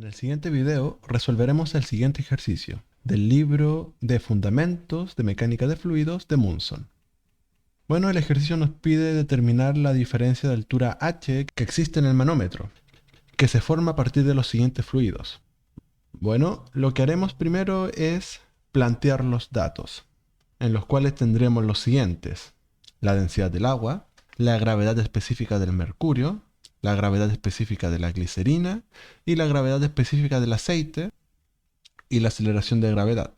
En el siguiente video resolveremos el siguiente ejercicio del libro de Fundamentos de Mecánica de Fluidos de Munson. Bueno, el ejercicio nos pide determinar la diferencia de altura h que existe en el manómetro, que se forma a partir de los siguientes fluidos. Bueno, lo que haremos primero es plantear los datos, en los cuales tendremos los siguientes: la densidad del agua, la gravedad específica del mercurio, la gravedad específica de la glicerina y la gravedad específica del aceite y la aceleración de gravedad.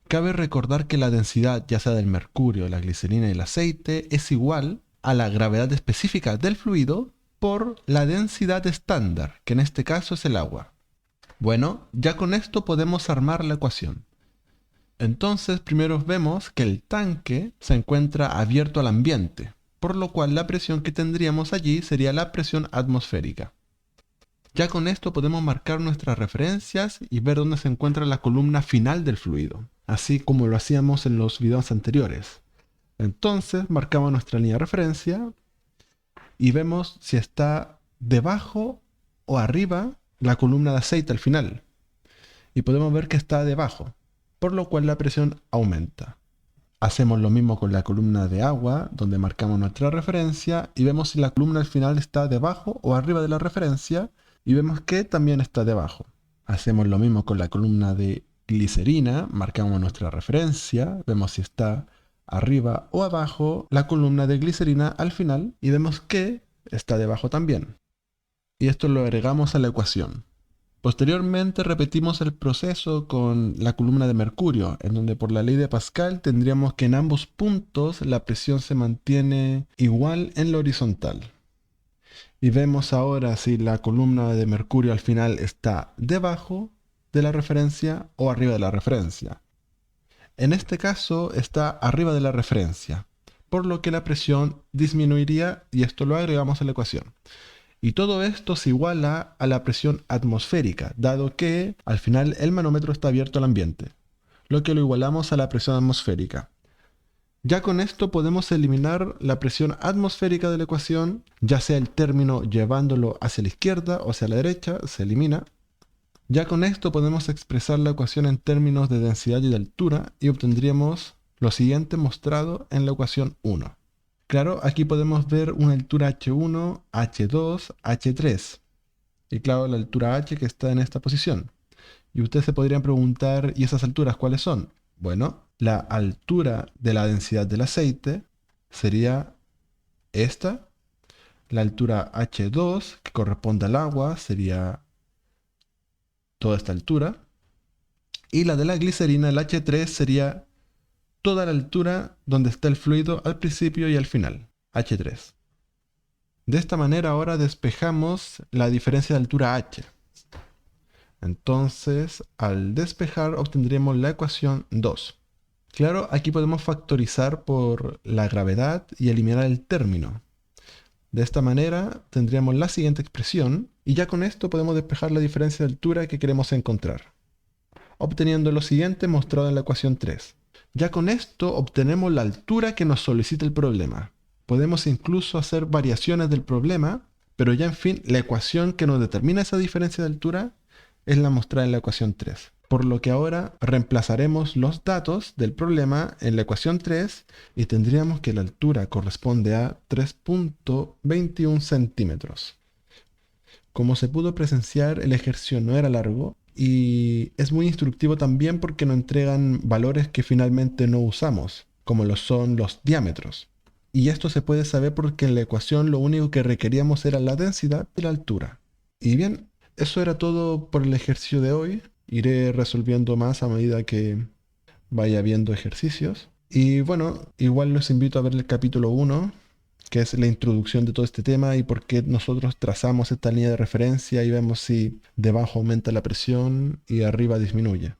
Cabe recordar que la densidad, ya sea del mercurio, la glicerina y el aceite, es igual a la gravedad específica del fluido por la densidad estándar, que en este caso es el agua. Bueno, ya con esto podemos armar la ecuación. Entonces, primero vemos que el tanque se encuentra abierto al ambiente, por lo cual la presión que tendríamos allí sería la presión atmosférica. Ya con esto podemos marcar nuestras referencias y ver dónde se encuentra la columna final del fluido, así como lo hacíamos en los videos anteriores. Entonces marcamos nuestra línea de referencia y vemos si está debajo o arriba la columna de aceite al final. Y podemos ver que está debajo, por lo cual la presión aumenta. Hacemos lo mismo con la columna de agua, donde marcamos nuestra referencia y vemos si la columna al final está debajo o arriba de la referencia y vemos que también está debajo. Hacemos lo mismo con la columna de glicerina, marcamos nuestra referencia, vemos si está arriba o abajo la columna de glicerina al final y vemos que está debajo también. Y esto lo agregamos a la ecuación. Posteriormente repetimos el proceso con la columna de mercurio, en donde por la ley de Pascal tendríamos que en ambos puntos la presión se mantiene igual en la horizontal. Y vemos ahora si la columna de mercurio al final está debajo de la referencia o arriba de la referencia. En este caso está arriba de la referencia, por lo que la presión disminuiría y esto lo agregamos a la ecuación. Y todo esto se iguala a la presión atmosférica, dado que al final el manómetro está abierto al ambiente, lo que lo igualamos a la presión atmosférica. Ya con esto podemos eliminar la presión atmosférica de la ecuación, ya sea el término llevándolo hacia la izquierda o hacia la derecha, se elimina. Ya con esto podemos expresar la ecuación en términos de densidad y de altura y obtendríamos lo siguiente mostrado en la ecuación 1. Claro, aquí podemos ver una altura H1, H2, H3. Y claro, la altura H que está en esta posición. Y ustedes se podrían preguntar, ¿y esas alturas cuáles son? Bueno, la altura de la densidad del aceite sería esta. La altura H2, que corresponde al agua, sería toda esta altura. Y la de la glicerina, el H3, sería toda la altura donde está el fluido al principio y al final, H3. De esta manera ahora despejamos la diferencia de altura H. Entonces, al despejar obtendremos la ecuación 2. Claro, aquí podemos factorizar por la gravedad y eliminar el término. De esta manera tendríamos la siguiente expresión y ya con esto podemos despejar la diferencia de altura que queremos encontrar, obteniendo lo siguiente mostrado en la ecuación 3. Ya con esto obtenemos la altura que nos solicita el problema. Podemos incluso hacer variaciones del problema, pero ya en fin, la ecuación que nos determina esa diferencia de altura es la mostrada en la ecuación 3. Por lo que ahora reemplazaremos los datos del problema en la ecuación 3 y tendríamos que la altura corresponde a 3.21 centímetros. Como se pudo presenciar, el ejercicio no era largo y es muy instructivo también porque nos entregan valores que finalmente no usamos, como lo son los diámetros. Y esto se puede saber porque en la ecuación lo único que requeríamos era la densidad y la altura. Y bien, eso era todo por el ejercicio de hoy. Iré resolviendo más a medida que vaya viendo ejercicios. Y bueno, igual los invito a ver el capítulo 1, que es la introducción de todo este tema y por qué nosotros trazamos esta línea de referencia y vemos si debajo aumenta la presión y arriba disminuye.